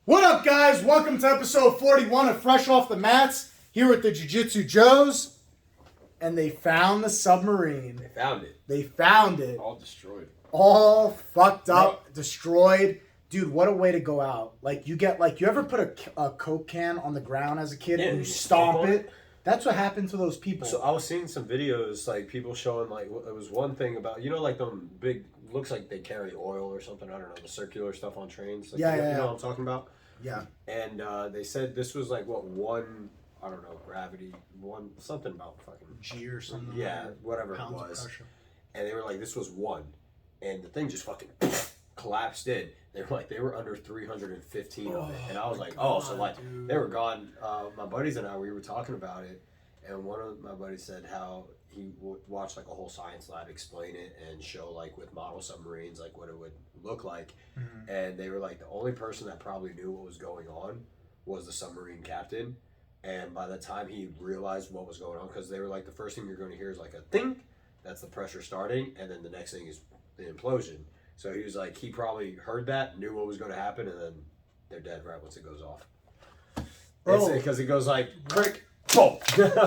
What up, guys? Welcome to episode 41 of Fresh Off the Mats, here with the Jiu-Jitsu Joes. And they found the submarine. They found it. They found it. All destroyed. All fucked up, destroyed. Dude, what a way to go out. Like, you ever put a Coke can on the ground as a kid and you stomp it? That's what happened to those people. So I was seeing some videos, like, people showing, like, it was one thing about, like, them big, looks like they carry oil or something, I don't know, the circular stuff on trains. Like, Yeah. You know what I'm talking about? Yeah. And they said this was, like, one, I don't know, gravity, something about fucking... G or something. Yeah, whatever it was. And they were like, this was one. And the thing just fucking collapsed in. They were under 315 of it. And I was like, so like, dude. They were gone. My buddies and I, we were talking about it. And one of my buddies said how he watched like a whole science lab explain it and show like with model submarines, like what it would look like. Mm-hmm. And they were like, the only person that probably knew what was going on was the submarine captain. And by the time he realized what was going on, because they were like, the first thing you're going to hear is like a thing. That's the pressure starting. And then the next thing is the implosion. So he was like, he probably heard that, knew what was going to happen, and then they're dead right once it goes off. Because it goes like, brick, boom.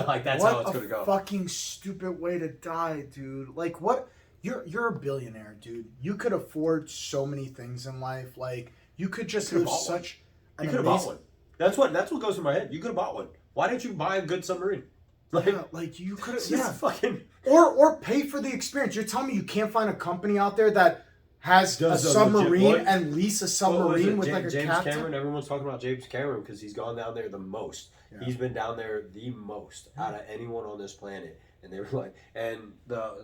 Like, that's how it's going to go. What a fucking stupid way to die, dude. Like, what? You're a billionaire, dude. You could afford so many things in life. Like, you could just live such an You could have bought one. That's what goes through my head. You could have bought one. Why didn't you buy a good submarine? Like you could have, fucking... Or pay for the experience. You're telling me you can't find a company out there that has a submarine and lease a submarine with like a James captain? Cameron. Everyone's talking about James Cameron because he's gone down there the most. Yeah. He's been down there the most out of anyone on this planet. And they were like, and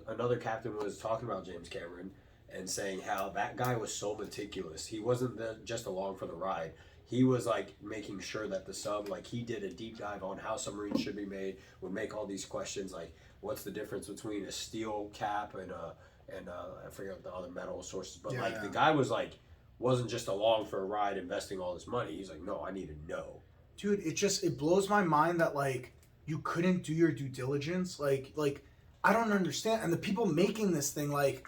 another captain was talking about James Cameron and saying how that guy was so meticulous. He wasn't just along for the ride. He was like making sure that the sub, like he did a deep dive on how submarines should be made, would make all these questions like, what's the difference between a steel cap and I forget the other metal sources, but the guy wasn't just along for a ride investing all this money. He's like, no, I need to know. Dude, it blows my mind that like you couldn't do your due diligence. Like I don't understand. And the people making this thing, like,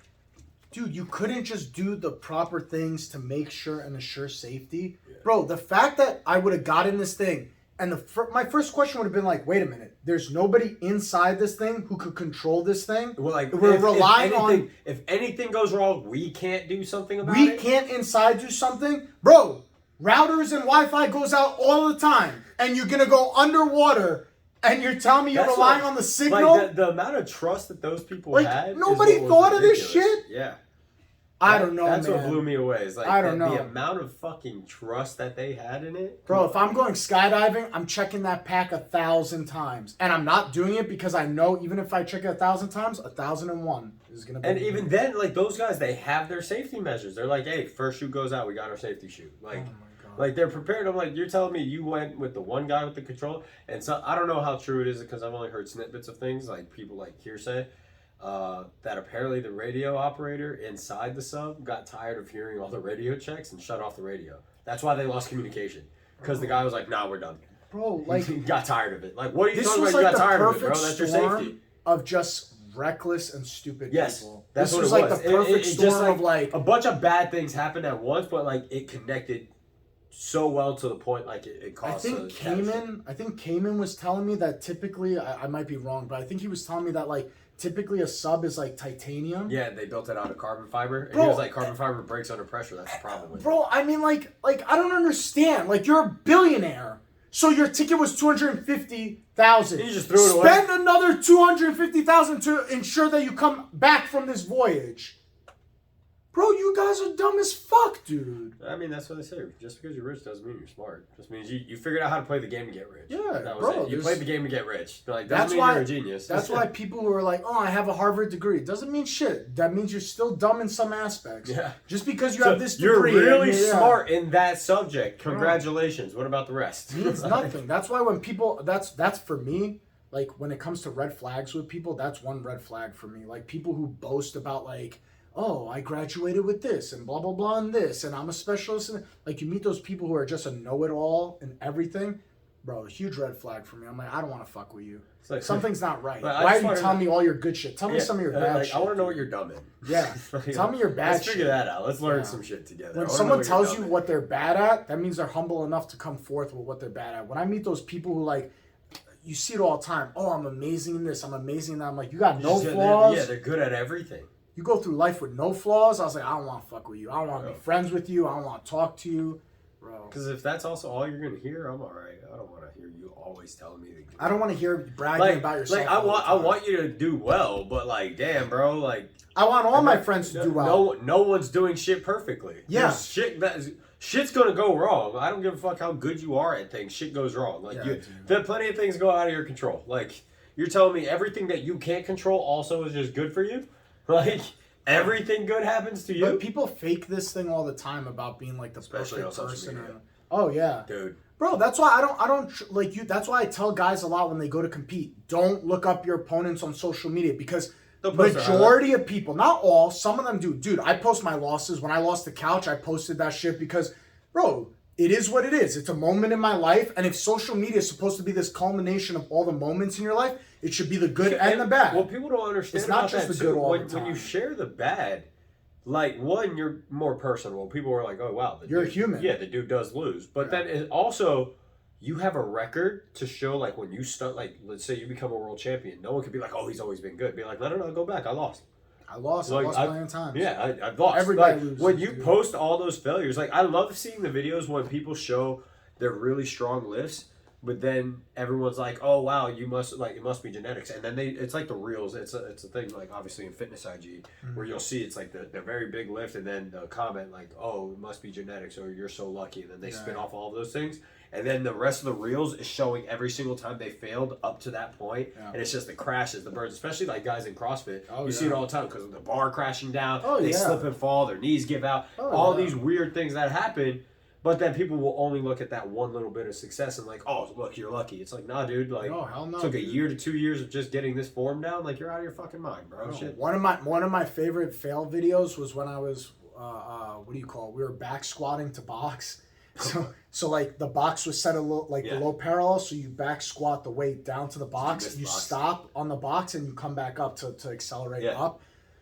dude, you couldn't just do the proper things to make sure and assure safety. Yeah. Bro, the fact that I would have gotten this thing and my first question would have been like, wait a minute, there's nobody inside this thing who could control this thing? Well, like, we're relying on... If anything goes wrong, we can't do something about it? We can't inside do something? Bro, routers and Wi-Fi goes out all the time. And you're going to go underwater and you're telling me you're relying on the signal? Like, the amount of trust that those people had... Nobody thought of this shit? Yeah. I don't know, That's man. what blew me away. Is like I don't know. The amount of fucking trust that they had in it. Bro, if I'm going skydiving, I'm checking that pack 1,000 times. And I'm not doing it because I know even if I check it 1,000 times, 1,001 is going to be... And even then, like, those guys, they have their safety measures. They're like, hey, first chute goes out, we got our safety chute. Like, oh my God. Like, they're prepared. I'm like, you're telling me you went with the one guy with the controller? And so, I don't know how true it is because I've only heard snippets of things, like people like hearsay. That apparently the radio operator inside the sub got tired of hearing all the radio checks and shut off the radio. That's why they lost communication. Because the guy was like, nah, we're done. Bro, like... He got tired of it. Like, what are you talking about? You got tired of it, bro. That's your safety. Of just reckless and stupid people. That's what it was. Like the perfect storm of like... A bunch of bad things happened at once, but like it connected so well to the point like it caused... I think Cayman was telling me that typically, I might be wrong, but I think he was telling me that like typically a sub is like titanium. Yeah, they built it out of carbon fiber. And he was like, carbon fiber breaks under pressure. That's the problem with it. Bro, I mean, like I don't understand. Like, you're a billionaire. So your ticket was $250,000. You just threw it away. Spend another $250,000 to ensure that you come back from this voyage. Bro, you guys are dumb as fuck, dude. I mean, that's what they say. Just because you're rich doesn't mean you're smart. Just means you figured out how to play the game to get rich. Yeah, that was bro. it. You played the game to get rich. Like, doesn't mean you're a genius. That's why people who are like, oh, I have a Harvard degree. It doesn't mean shit. That means you're still dumb in some aspects. Yeah. Just because you have this degree. You're really smart in that subject. Congratulations. Right. What about the rest? It means nothing. That's why when people, that's for me, like when it comes to red flags with people, that's one red flag for me. Like people who boast about like, oh, I graduated with this and blah, blah, blah and this and I'm a specialist. And like you meet those people who are just a know-it-all and everything. Bro, huge red flag for me. I'm like, I don't want to fuck with you. It's like, Something's not right. Like, Why are you telling me all your good shit? Tell me some of your bad like, shit. I want to know what you're dumb in. Yeah. Like, Tell me your bad let's shit. figure that out. Let's learn some shit together. When someone tells you what they're bad at, that means they're humble enough to come forth with what they're bad at. When I meet those people who like, you see it all the time. Oh, I'm amazing in this. I'm amazing in that. I'm like, you got no flaws. Yeah, they're good at everything. You go through life with no flaws. I was like, I don't want to fuck with you. I don't want to be friends with you. I don't want to talk to you. Bro. Because if that's also all you're going to hear, I'm all right. I don't want to hear you always telling me to I don't want to hear you bragging about yourself. Like, I want you to do well, but like, damn, bro, like... I want all my friends to do well. No one's doing shit perfectly. Yeah. Shit's going to go wrong. I don't give a fuck how good you are at things. Shit goes wrong. Like, there plenty of things go out of your control. Like, you're telling me everything that you can't control also is just good for you? Like... Everything good happens to you. But people fake this thing all the time about being like the especially perfect on person. social media. Oh yeah, dude. Bro, that's why I don't like you. That's why I tell guys a lot when they go to compete, don't look up your opponents on social media because the majority of people, not all, some of them do. Dude, I post my losses. When I lost the couch, I posted that shit because, bro, it is what it is. It's a moment in my life, and if social media is supposed to be this culmination of all the moments in your life, it should be the good and the bad. Well, people don't understand. It's not just the good all the time. When you share the bad, like, one, you're more personable. People are like, oh, wow. You're a human. Yeah, the dude does lose. But then it also, you have a record to show, like, when you start, like, let's say you become a world champion. No one could be like, oh, he's always been good. Be like, no, go back. I lost. I lost plenty of times. Yeah, I've lost. Everybody like, loses. When you post all those failures, like, I love seeing the videos when people show their really strong lifts. But then everyone's like, "Oh wow, it must be genetics." And then it's like the reels. It's a thing like obviously in fitness IG where you'll see it's like the very big lift, and then the comment like, "Oh, it must be genetics," or "You're so lucky," and then they spin off all of those things. And then the rest of the reels is showing every single time they failed up to that point, and it's just the crashes, the burns, especially like guys in CrossFit. You see it all the time because of the bar crashing down. They slip and fall, their knees give out, all these weird things that happen. But then people will only look at that one little bit of success and like, oh, look, you're lucky. It's like, nah, dude. Like, no, hell no, took a year to 2 years of just getting this form down. Like, you're out of your fucking mind, bro. No. Shit. One of my favorite fail videos was when I was, what do you call it? We were back squatting to box. So like the box was set a little like below parallel, so you back squat the weight down to the box. You stop on the box and you come back up to accelerate up.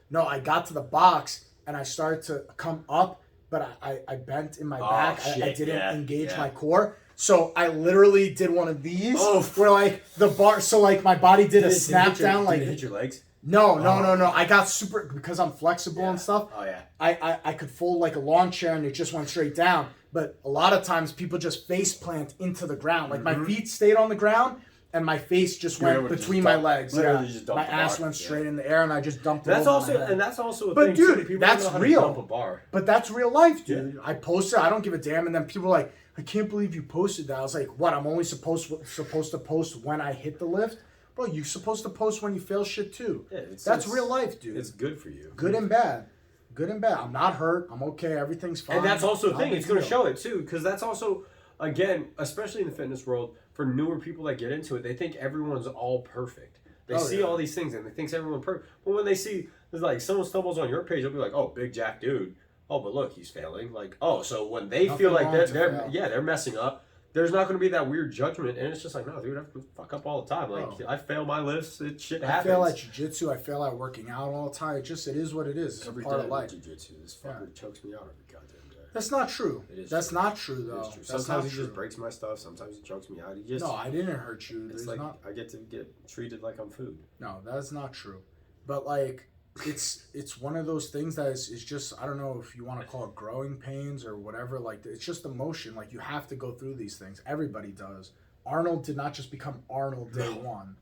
No, I got to the box and I started to come up. But I bent in my back. I didn't engage my core. So I literally did one of these where like the bar, so like my body did a snap down. Like, did it hit your legs? No. I got super, because I'm flexible and stuff. Oh yeah. I could fold like a lawn chair and it just went straight down. But a lot of times people just face plant into the ground. Like my feet stayed on the ground. And my face just went between my legs. My ass went straight in the air, and I just dumped it. That's also a but thing. Dude, too. that's real. Dump a bar. But that's real life, dude. I posted. I don't give a damn. And then people are like, I can't believe you posted that. I was like, what? I'm only supposed to post when I hit the lift, bro. You're supposed to post when you fail shit too. Yeah, that's real life, dude. It's good for you. Good and bad. Good and bad. I'm not hurt. I'm okay. Everything's fine. And that's also the thing. It's going to show it too, because that's also, again, especially in the fitness world. For newer people that get into it, they think everyone's all perfect. They see all these things and they think everyone's perfect. But when they see, like, someone stumbles on your page, they'll be like, oh, big jack dude. Oh, but look, he's failing. Like, oh, so when they feel like they're messing up, there's not going to be that weird judgment. And it's just like, no, dude, I fuck up all the time. Like, I fail my lifts. Shit happens. I fail at jiu-jitsu. I fail at working out all the time. It is what it is. It's every part day of life. Jiu-jitsu. This fucker chokes me out every goddamn day. That's not true. That's not true, though. True. Sometimes he just breaks my stuff. Sometimes he chokes me out. No, I didn't hurt you. It's like I get to get treated like I'm food. No, that's not true. But like, it's one of those things that is just, I don't know if you want to call it growing pains or whatever. Like, it's just emotion. Like, you have to go through these things. Everybody does. Arnold did not just become Arnold day one.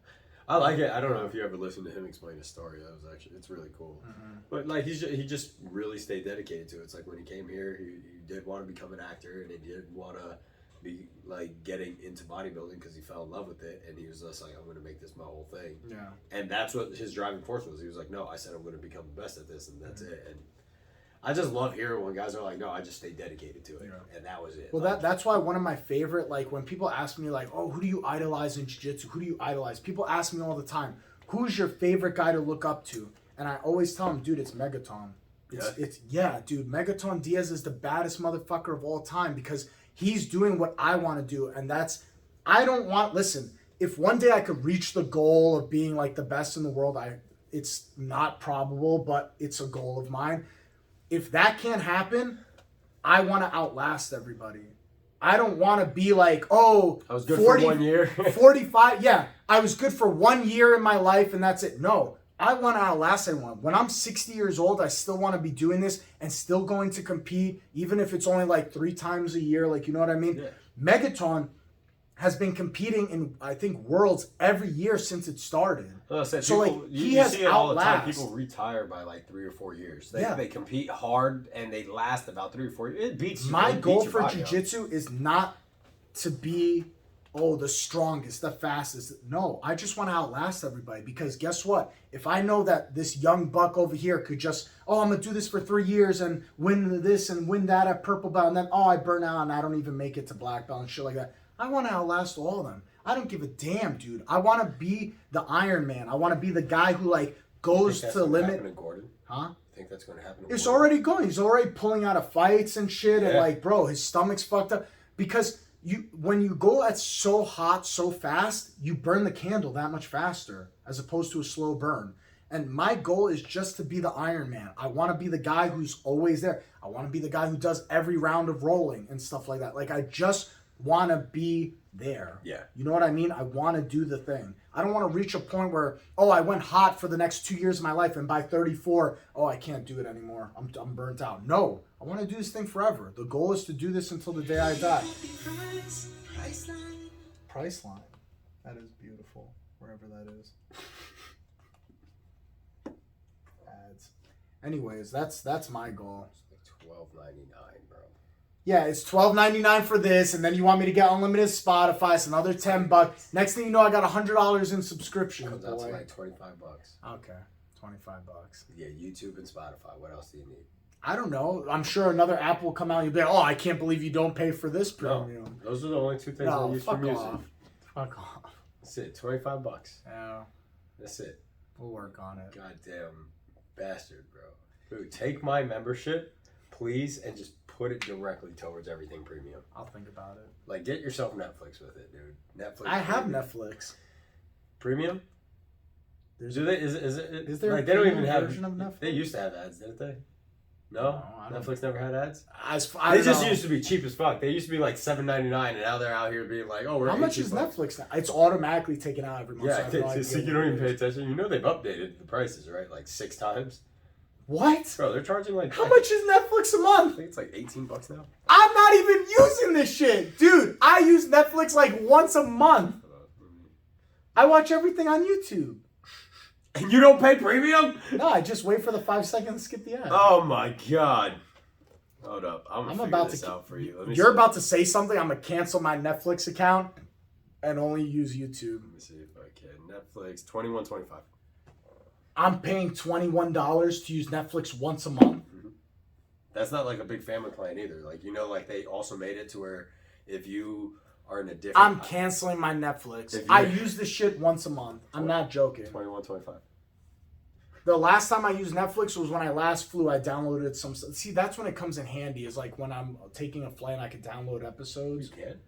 I like it. I don't know if you ever listened to him explain his story. That was actually, it's really cool. But like he just really stayed dedicated to it. It's like when he came here, he did want to become an actor, and he did want to be like getting into bodybuilding because he fell in love with it, and he was just like, I'm going to make this my whole thing. Yeah. And that's what his driving force was. He was like, no, I said I'm going to become the best at this, and that's it. And I just love hearing when guys are like, no, I just stayed dedicated to it, and that was it. Well, like, that's why one of my favorite, like when people ask me like, oh, who do you idolize in jiu-jitsu? Who do you idolize? People ask me all the time, who's your favorite guy to look up to? And I always tell them, dude, it's Megaton. Dude, Megaton Diaz is the baddest motherfucker of all time because he's doing what I want to do, and that's I don't want. Listen, if one day I could reach the goal of being like the best in the world, it's not probable, but it's a goal of mine. If that can't happen, I want to outlast everybody. I don't want to be like, oh, I was good for 1 year. 45. Yeah, I was good for 1 year in my life and that's it. No, I want to outlast everyone. When I'm 60 years old, I still want to be doing this and still going to compete, even if it's only like 3 times a year. Like, you know what I mean? Yeah. Megaton has been competing in, I think, worlds every year since it started. Well, so people, like he you has see it all the time. outlast. People retire by like 3 or 4 years. They, Yeah. they compete hard and they last about 3 or 4 years. It beats you. My It goal beats for your body up. jiu-jitsu is not to be, the strongest, the fastest. No, I just want to outlast everybody because guess what? If I know that this young buck over here could just, I'm going to do this for 3 years and win this and win that at purple belt and then, I burn out and I don't even make it to black belt and shit like that. I want to outlast all of them. I don't give a damn, dude. I want to be the Iron Man. I want to be the guy who, like, goes to the limit. Happen to Gordon? Huh? You think that's going to happen to It's Gordon? already going. He's already pulling out of fights and shit. And, Yeah. like, bro, his stomach's fucked up. Because when you go at so hot, so fast, you burn the candle that much faster as opposed to a slow burn. And my goal is just to be the Iron Man. I want to be the guy who's always there. I want to be the guy who does every round of rolling and stuff like that. Like, I just want to be there. Yeah. You know what I mean? I want to do the thing. I don't want to reach a point where, I went hot for the next 2 years of my life and by 34, I can't do it anymore. I'm burnt out. No, I want to do this thing forever. The goal is to do this until the day I die. Priceline. That is beautiful, wherever that is. Ads. Anyways, that's my goal. It's like $12.99, bro. Yeah, it's $12.99 for this, and then you want me to get unlimited Spotify. It's another $10. Next thing you know, I got $100 in subscription. Comes out to Boy. like $25. Okay, $25. Yeah, YouTube and Spotify. What else do you need? I don't know. I'm sure another app will come out and you'll be like, I can't believe you don't pay for this premium. No, those are the only 2 things I No, use for fuck music. off. Fuck off. That's it. $25. Yeah, That's it. we'll work on it. Goddamn bastard, bro. Dude, take my membership, please, and just put it directly towards everything premium. I'll think about it. Like, get yourself Netflix with it, dude. Netflix. I have premium. Netflix. Premium? There's Do they? Is it? Is there like a they don't even premium have version of Netflix? They used to have ads, didn't they? No, No, I don't- Netflix never had ads. I They just know. used to be cheap as fuck. They used to be like $7.99, and now they're out here being like, we're How much $18. is Netflix now? It's automatically taken out every month. Yeah, so I have no idea so you what don't it even pay is. attention. You know they've updated the prices, right? Like 6 times. What? Bro, they're charging like How much is Netflix a I month? think it's like $18 now. I'm not even using this shit. Dude, I use Netflix like once a month. I watch everything on YouTube. And you don't pay premium? No, I just wait for the 5 seconds to skip the ad. Oh my god. Hold up. I'm I'm gonna about figure this to. out for you. Let me You're see. about to say something. I'm gonna cancel my Netflix account and only use YouTube. Let me see if I can. Netflix $21.25. I'm paying $21 to use Netflix once a month. That's not like a big family plan either. Like like they also made it to where if you are in a different I'm canceling my Netflix. If you- I use this shit once a month. I'm not joking. $21.25. The last time I used Netflix was when I last flew. I downloaded some. See, that's when it comes in handy. Is like when I'm taking a flight, and I can download You episodes. can?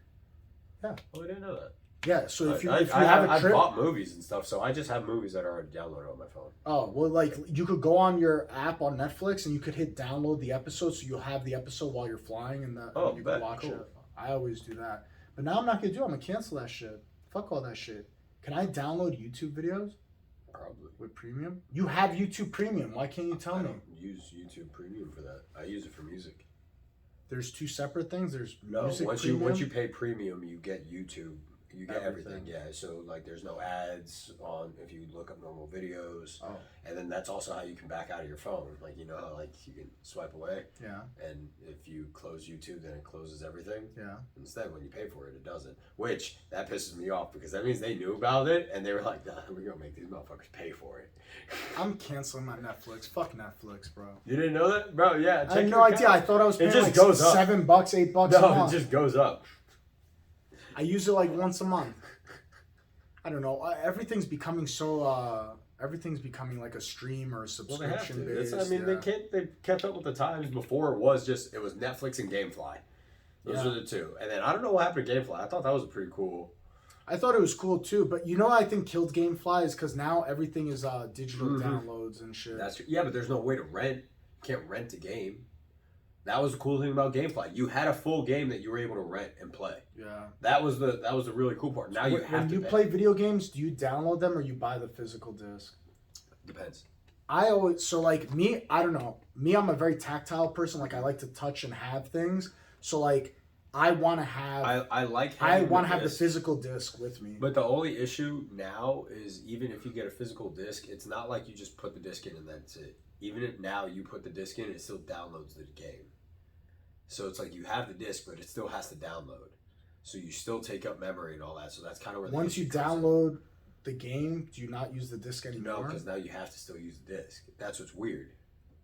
Yeah. Oh, I didn't know that. Yeah. So if you I have a trip, bought movies and stuff, so I just have movies that are already downloaded on my phone. like you could go on your app on Netflix and you could hit download the episode, so you'll have the episode while you're flying, and Oh, you bet. can watch Cool. it. I always do that, but now I'm not gonna do it. I'm gonna cancel that shit. Fuck all that shit. Can I download YouTube videos Probably. with premium? You have YouTube Premium. Why can't you tell I me? don't use YouTube Premium for that. I use it for music. There's 2 separate things. There's No, music once premium. you pay premium, you get YouTube. You get everything. Everything. Yeah. So like, there's no ads on if you look up normal videos, Oh, and then that's also how you can back out of your phone. Like how like you can swipe away, yeah, and if you close YouTube, then it closes everything. yeah. Instead, when you pay for it, it doesn't. Which that pisses me off because that means they knew about it and they were like, "Nah, we're gonna make these motherfuckers pay for it." I'm canceling my Netflix. Fuck Netflix, bro. You didn't know that, bro? Yeah. I had no idea. I thought I was It paying just like goes up. $7, $8 a No, month. it just goes up. I use it like once a month. I don't know. Everything's becoming so. Everything's becoming like a stream or a Well, they have to. subscription based. That's, I mean, yeah. they kept up with the times. Before it was Netflix and GameFly. Those Yeah. are the two. And then I don't know what happened to GameFly. I thought that was a pretty cool I thought it was cool too, but you know what I think killed GameFly is because now everything is digital downloads and shit. Yeah, but there's no way to rent. You can't rent a game. That was the cool thing about GameFly. You had a full game that you were able to rent and play. Yeah. That was the really cool part. Now you have to When you play video games, do you download them or you buy the physical disc? Depends. I don't know. Me, I'm a very tactile person. Like I like to touch and have things. So like I want to have I want to have the physical disc with me. But the only issue now is even if you get a physical disc, it's not like you just put the disc in and that's it. Even if now you put the disc in, it still downloads the game. So it's like you have the disc, but it still has to download. So you still take up memory and all that. So that's kind of where once you download the game, do you not use the disc anymore? No, because now you have to still use the disc. That's what's weird.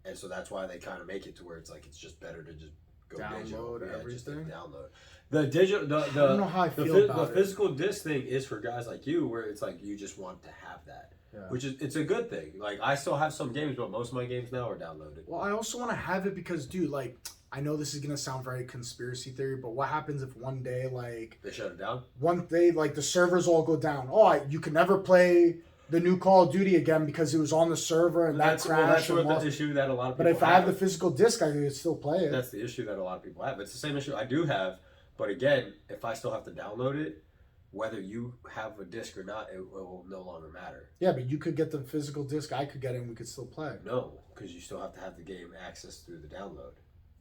And so that's why they kind of make it to where it's like it's just better to just go download everything. Just download. The digital, I don't know how I feel about the physical disc thing is for guys like you, where it's like you just want to have that. Yeah. Which is, it's a good thing. Like I still have some games, but most of my games now are downloaded. Well, I also want to have it because, dude, like I know this is gonna sound very conspiracy theory, but what happens if one day, like they shut it down? One day, like the servers all go down. You can never play the new Call of Duty again because it was on the server and that crashed. That's the issue that a lot of people. But if I have the physical disc, I can still play it. That's the issue that a lot of people have. It's the same issue I do have, but again, if I still have to download it, whether you have a disc or not, it will no longer matter. Yeah, but you could get the physical disc. I could get it and we could still play. No, because you still have to have the game access through the download.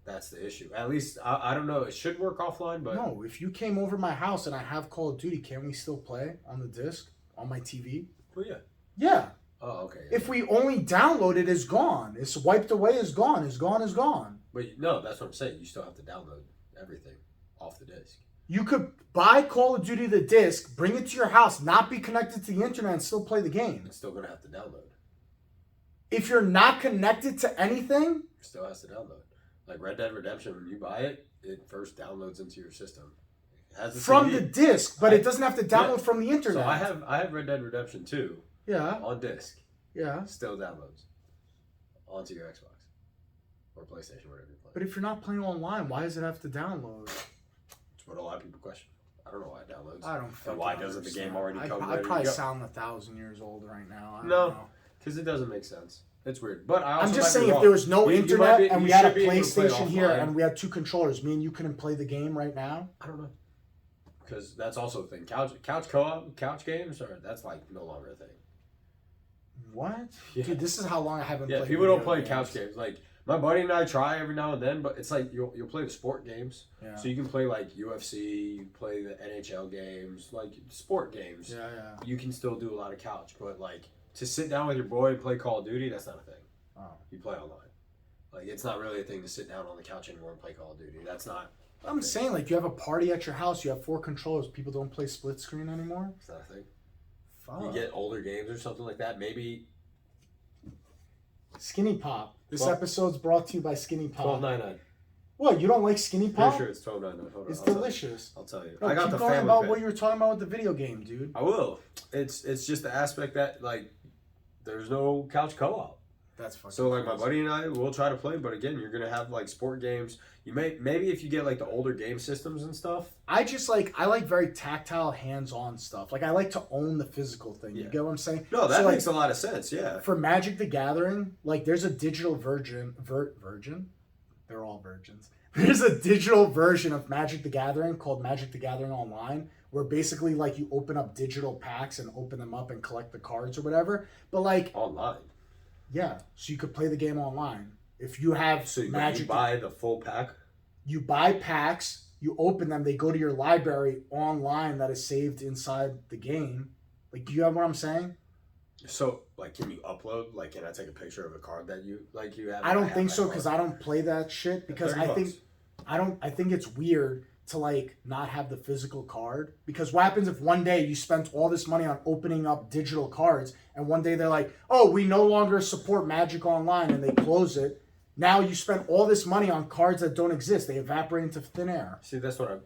That's the issue. At least, I don't know. It should work offline, but... No, if you came over my house and I have Call of Duty, can we still play on the disc? On my TV? Well, yeah. Yeah. Oh, okay. Yeah. If we only download it, it's gone. It's wiped away, it's gone. It's gone, it's gone. But no, that's what I'm saying. You still have to download everything off the disc. You could buy Call of Duty the disc, bring it to your house, not be connected to the internet, and still play the game. It's still going to have to download. If you're not connected to anything... It still has to download. Like Red Dead Redemption, when you buy it, it first downloads into your system. It has from the disc, but it doesn't have to download from the internet. So I have Red Dead Redemption 2. Yeah. On disc. Yeah. Still downloads onto your Xbox or PlayStation, whatever you're playing. But if you're not playing online, why does it have to download? That's what a lot of people question. I don't know why it downloads. I don't. And why doesn't the game already come? I probably sound 1,000 years old right now. No, because it doesn't make sense. It's weird. But I'm just saying, if there was no internet and we had a PlayStation here and we had two controllers, me and you couldn't play the game right now? I don't know. Because that's also a thing. Couch co-op, couch games, that's like no longer a thing. What? Yeah. Dude, this is how long I haven't played. Yeah, people don't play couch games. Like, my buddy and I try every now and then, but it's like you'll play the sport games. Yeah. So you can play like UFC, you play the NHL games, like sport games. Yeah, yeah. You can still do a lot of couch, but like to sit down with your boy and play Call of Duty, that's not a thing. Oh. You play online. Like, it's not really a thing to sit down on the couch anymore and play Call of Duty. That's not. I'm saying, like, you have a party at your house, you have 4 controllers, people don't play split screen anymore? It's not a thing. Fuck. You get older games or something like that, maybe. Skinny Pop. This episode's brought to you by Skinny Pop. $12.99. What, you don't like Skinny Pop? Pretty sure it's $12.99. Hold on. It's delicious. I'll tell you. No, I got the family about what you were talking about with the video game, dude. I will. It's just the aspect that, like, there's no couch co-op. That's fucking so like crazy. My buddy and I will try to play, but again, you're gonna have like sport games. You maybe if you get like the older game systems and stuff. I like very tactile, hands-on stuff. Like I like to own the physical thing. You get what I'm saying? No, that makes a lot of sense. Yeah. For Magic the Gathering, like there's a digital virgin. They're all virgins. There's a digital version of Magic the Gathering called Magic the Gathering Online, where basically like you open up digital packs and open them up and collect the cards or whatever. But like online. Yeah, so you could play the game online. If you have Magic, you buy the full pack? You buy packs, you open them, they go to your library online that is saved inside the game. Like, do you have what I'm saying? So, like, can you upload? Like, can I take a picture of a card that you have? I don't think so, because I don't play that shit. Because I think it's weird to like not have the physical card, because what happens if one day you spent all this money on opening up digital cards and one day they're like, oh, we no longer support Magic Online, and they close it. Now you spent all this money on cards that don't exist. They evaporate into thin air. See, that's what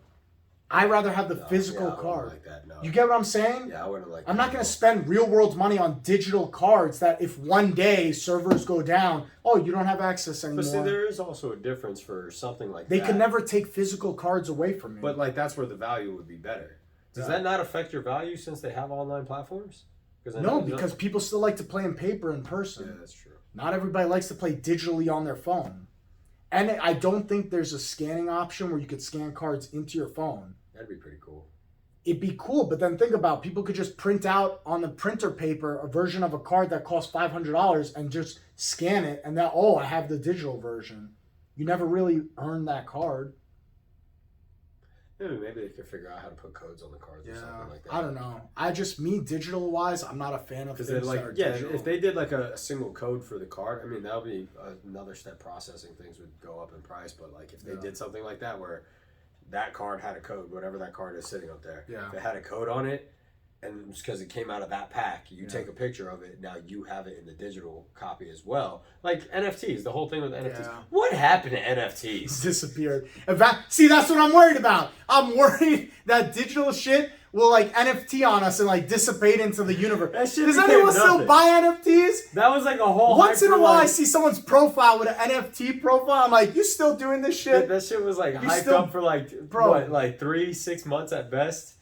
I'd rather have the physical card. Like that, no. You get what I'm saying? Yeah, I wouldn't like that. I'm not going to spend real world money on digital cards that if one day servers go down, oh, you don't have access anymore. But see, there is also a difference for something like that. They can never take physical cards away from you. But like that's where the value would be better. Does that not affect your value since they have online platforms? No, because people still like to play in paper in person. Yeah, that's true. Not everybody likes to play digitally on their phone. And I don't think there's a scanning option where you could scan cards into your phone. That'd be pretty cool. It'd be cool, but then think about people could just print out on the printer paper a version of a card that costs $500 and just scan it, and then I have the digital version. You never really earn that card. Maybe they could figure out how to put codes on the cards or something like that. I don't know. digital wise, I'm not a fan of things that are digital. If they did like a single code for the card, I mean that would be another step. Processing things would go up in price, but like if they did something like that where that card had a code, whatever that card is sitting up there, if it had a code on it, and because it came out of that pack, you take a picture of it. Now you have it in the digital copy as well. Like NFTs, the whole thing with NFTs. Yeah. What happened to NFTs? Disappeared. See, that's what I'm worried about. I'm worried that digital shit will like NFT on us and like dissipate into the universe. Does anyone still buy NFTs? That was like a whole. Once in a while, I see someone's profile with an NFT profile. I'm like, you still doing this shit? That shit was like hyped up for like like 3-6 months at best.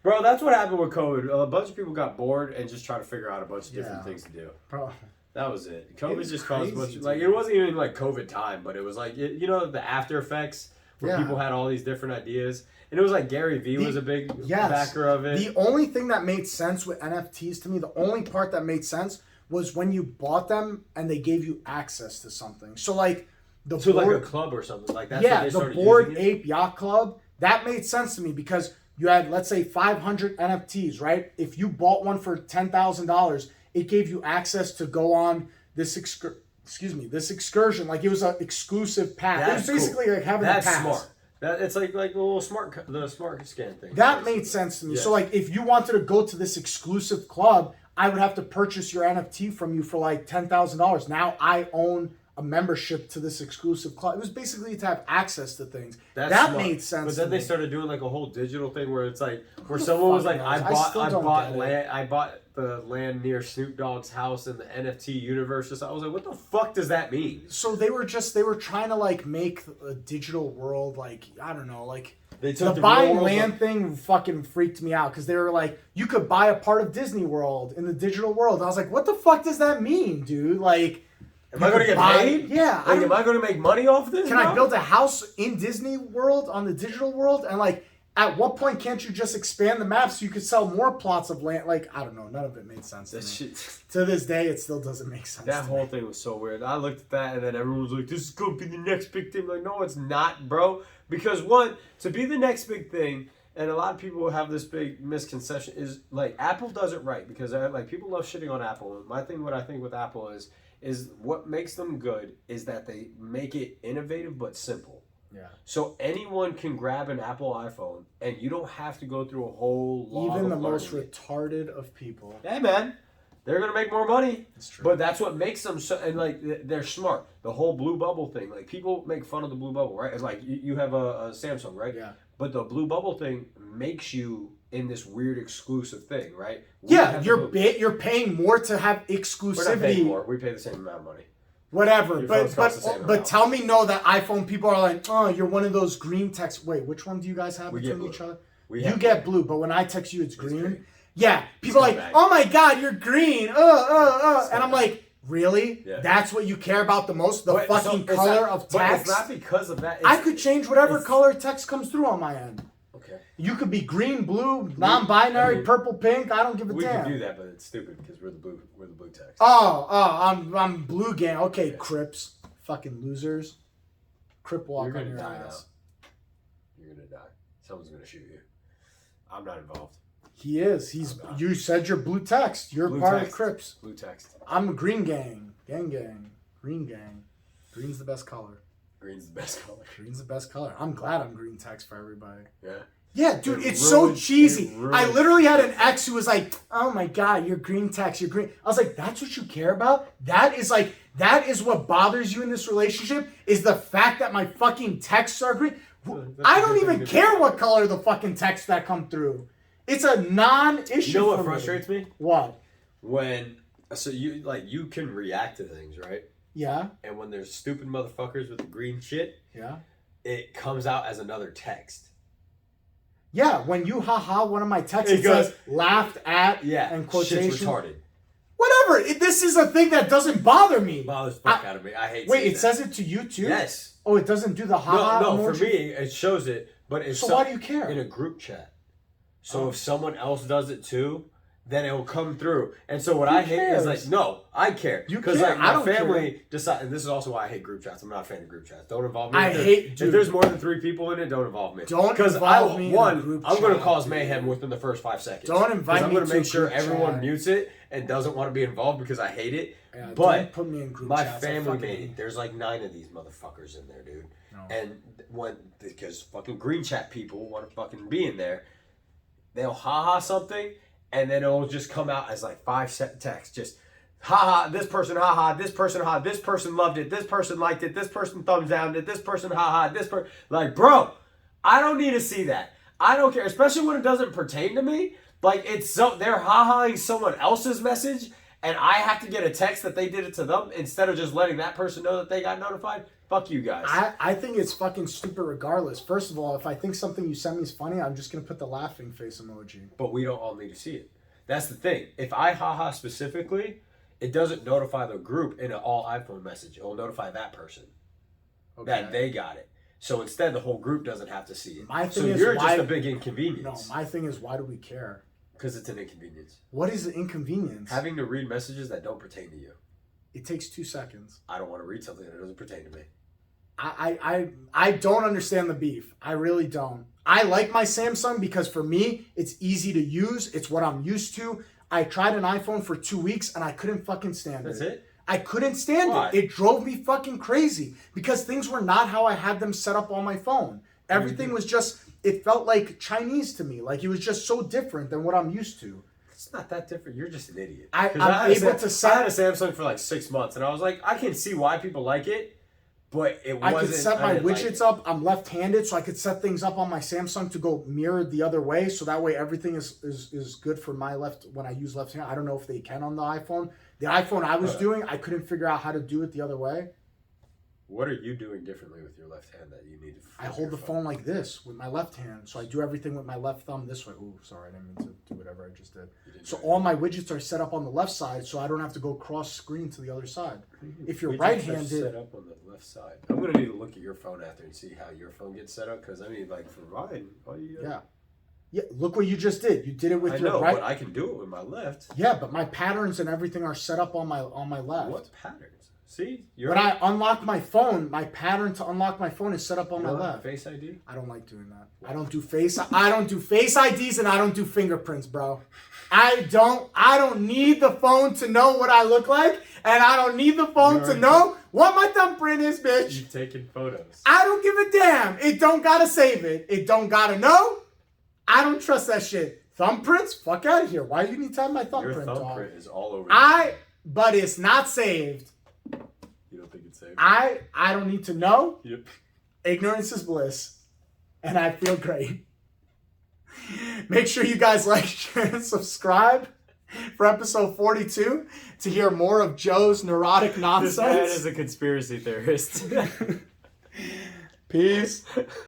Bro, that's what happened with COVID. A bunch of people got bored and just tried to figure out a bunch of different things to do. Bro, that was it. COVID just caused a bunch of, like, it wasn't even like COVID time, but it was like, the after effects where people had all these different ideas. And it was like Gary Vee was a big backer of it. The only thing that made sense with NFTs to me, the only part that made sense was when you bought them and they gave you access to something. So like like a club or something like that. Yeah, the Bored Ape Yacht Club, that made sense to me because you had, let's say, 500 NFTs, right? If you bought one for $10,000, it gave you access to go on this excursion. Like it was an exclusive pack. It was basically like having a pass. That's smart. It's like the little smart scan thing. That made sense to me. Yeah. So like if you wanted to go to this exclusive club, I would have to purchase your NFT from you for like $10,000. Now I own a membership to this exclusive club. It was basically to have access to things. That made sense. But then they started doing like a whole digital thing where it's like where someone was like, I bought the land near Snoop Dogg's house in the NFT universe. I was like, what the fuck does that mean? So they were trying to like make a digital world, like, I don't know, like the buying land thing fucking freaked me out because they were like, you could buy a part of Disney World in the digital world. I was like, what the fuck does that mean, dude? Like, am I going to get paid? Yeah. Like, am I going to make money off this? Can I build a house in Disney World on the digital world? And like, at what point can't you just expand the map so you could sell more plots of land? Like, I don't know. None of it made sense to me. Shit. To this day, it still doesn't make sense. That whole thing was so weird. I looked at that and then everyone was like, this is going to be the next big thing. Like, no, it's not, bro. Because one, to be the next big thing, and a lot of people have this big misconception, is like Apple does it right. Because like people love shitting on Apple. And what I think with Apple is what makes them good is that they make it innovative but simple. Yeah. So anyone can grab an Apple iPhone, and you don't have to go through a whole log even the most retarded of people. Hey, man, they're gonna make more money. That's true. But that's what makes them so. And like they're smart. The whole blue bubble thing. Like people make fun of the blue bubble, right? It's like you have a Samsung, right? Yeah. But the blue bubble thing makes you in this weird exclusive thing, right? You're paying more to have exclusivity. We're not paying more. We pay the same amount of money. Whatever, but tell me no that iPhone people are like, oh, you're one of those green text. Wait, which one do you guys have between each other? You get blue, but when I text you, it's green. Yeah, people are like, oh my god, you're green. And I'm like, really? Yeah. That's what you care about the most? The fucking color of text? But it's not because of that. I could change whatever color text comes through on my end. Okay. You could be green, blue, non-binary, purple, pink. I don't give a damn. We can do that, but it's stupid because we're the blue text. I'm blue gang. Okay, yeah. Crips, fucking losers. Crip walk on your ass. You're gonna die. Someone's gonna shoot you. I'm not involved. He is. You said you're blue text. You're blue part text. Of Crips. Blue text. I'm a green gang. Gang. Green gang. Green's the best color. Green's the best color. Green's the best color. I'm glad I'm green text for everybody. Yeah. Yeah, dude, it's so cheesy. I literally had an ex who was like, oh my god, you're green text, you're green. I was like, that's what you care about? That is what bothers you in this relationship, is the fact that my fucking texts are green. I don't even care what color the fucking texts that come through. It's a non-issue. You know what frustrates me? What? So you can react to things, right? Yeah. And when there's stupid motherfuckers with the green shit, yeah, it comes out as another text. Yeah, when you haha one of my texts, it goes, says laughed at and quotation. Shit's retarded. Whatever. This is a thing that doesn't bother me. Bothers the fuck out of me. I hate. Wait, it that. says it to you too? Yes. Oh, it doesn't do the haha. No, emoji? for me it shows it, but it's so why do you care? In a group chat. So if someone else does it too, then it will come through. And so what I hate is like, no, I care. Because like my family decide, and this is also why I hate group chats. I'm not a fan of group chats. Don't involve me. If there's more than 3 people in it, don't involve me. Don't involve me. I'm going to cause mayhem within the first 5 seconds. Don't invite me. I'm going to make sure group everyone chat. mutes it and doesn't want to be involved because I hate it. Yeah, but don't put me in group my chats. family made it. There's like 9 of these motherfuckers in there, dude. No. And because fucking green chat people want to fucking be in there, they'll haha something, and then it'll just come out as like 5 texts. Just haha, this person haha, this person haha, this person loved it, this person liked it, this person thumbs down it, this person haha, this person. Like, bro, I don't need to see that. I don't care, especially when it doesn't pertain to me. Like, it's they're hahaing someone else's message, and I have to get a text that they did it to them instead of just letting that person know that they got notified. Fuck you guys. I think it's fucking stupid regardless. First of all, if I think something you send me is funny, I'm just going to put the laughing face emoji. But we don't all need to see it. That's the thing. If I haha specifically, it doesn't notify the group in an all iPhone message. It will notify that person that they got it. So instead, the whole group doesn't have to see it. You're just a big inconvenience. No, my thing is, why do we care? Because it's an inconvenience. What is the inconvenience? Having to read messages that don't pertain to you. It takes 2 seconds. I don't want to read something that doesn't pertain to me. I don't understand the beef. I really don't. I like my Samsung because for me, it's easy to use. It's what I'm used to. I tried an iPhone for 2 weeks and I couldn't fucking stand it. That's it? I couldn't stand it. It drove me fucking crazy because things were not how I had them set up on my phone. Everything was just, it felt like Chinese to me. Like it was just so different than what I'm used to. It's not that different. You're just an idiot. I had a Samsung for like 6 months and I was like, I can see why people like it. But it wasn't. I could set my widgets up. I'm left-handed, so I could set things up on my Samsung to go mirrored the other way. So that way everything is good for my left when I use left hand. I don't know if they can on the iPhone. The iPhone I was doing, I couldn't figure out how to do it the other way. What are you doing differently with your left hand that you need to I hold the phone like this with my left hand. So I do everything with my left thumb this way. Ooh, sorry, I didn't mean to do whatever I just did. So all my widgets are set up on the left side so I don't have to go cross screen to the other side. If you're right-handed... set up on the left side. I'm going to need to look at your phone after and see how your phone gets set up because, I mean, like, for mine... Yeah, look what you just did. You did it with your right... but I can do it with my left. Yeah, but my patterns and everything are set up on my left. What patterns? See? When I unlock my phone, my pattern to unlock my phone is set up on my left. Face ID? I don't like doing that. I don't do face IDs and I don't do fingerprints, bro. I don't need the phone to know what I look like, and I don't need the phone to know what my thumbprint is, bitch. You've taken photos. I don't give a damn. It don't gotta save it. It don't gotta know. I don't trust that shit. Thumbprints? Fuck out of here. Why do you need to have my thumbprint? Your thumbprint is all over. But it's not saved. You don't think it's saved? I don't need to know. Yep. Ignorance is bliss. And I feel great. Make sure you guys like, share, and subscribe for episode 42 to hear more of Joe's neurotic nonsense. This man is a conspiracy theorist. Peace.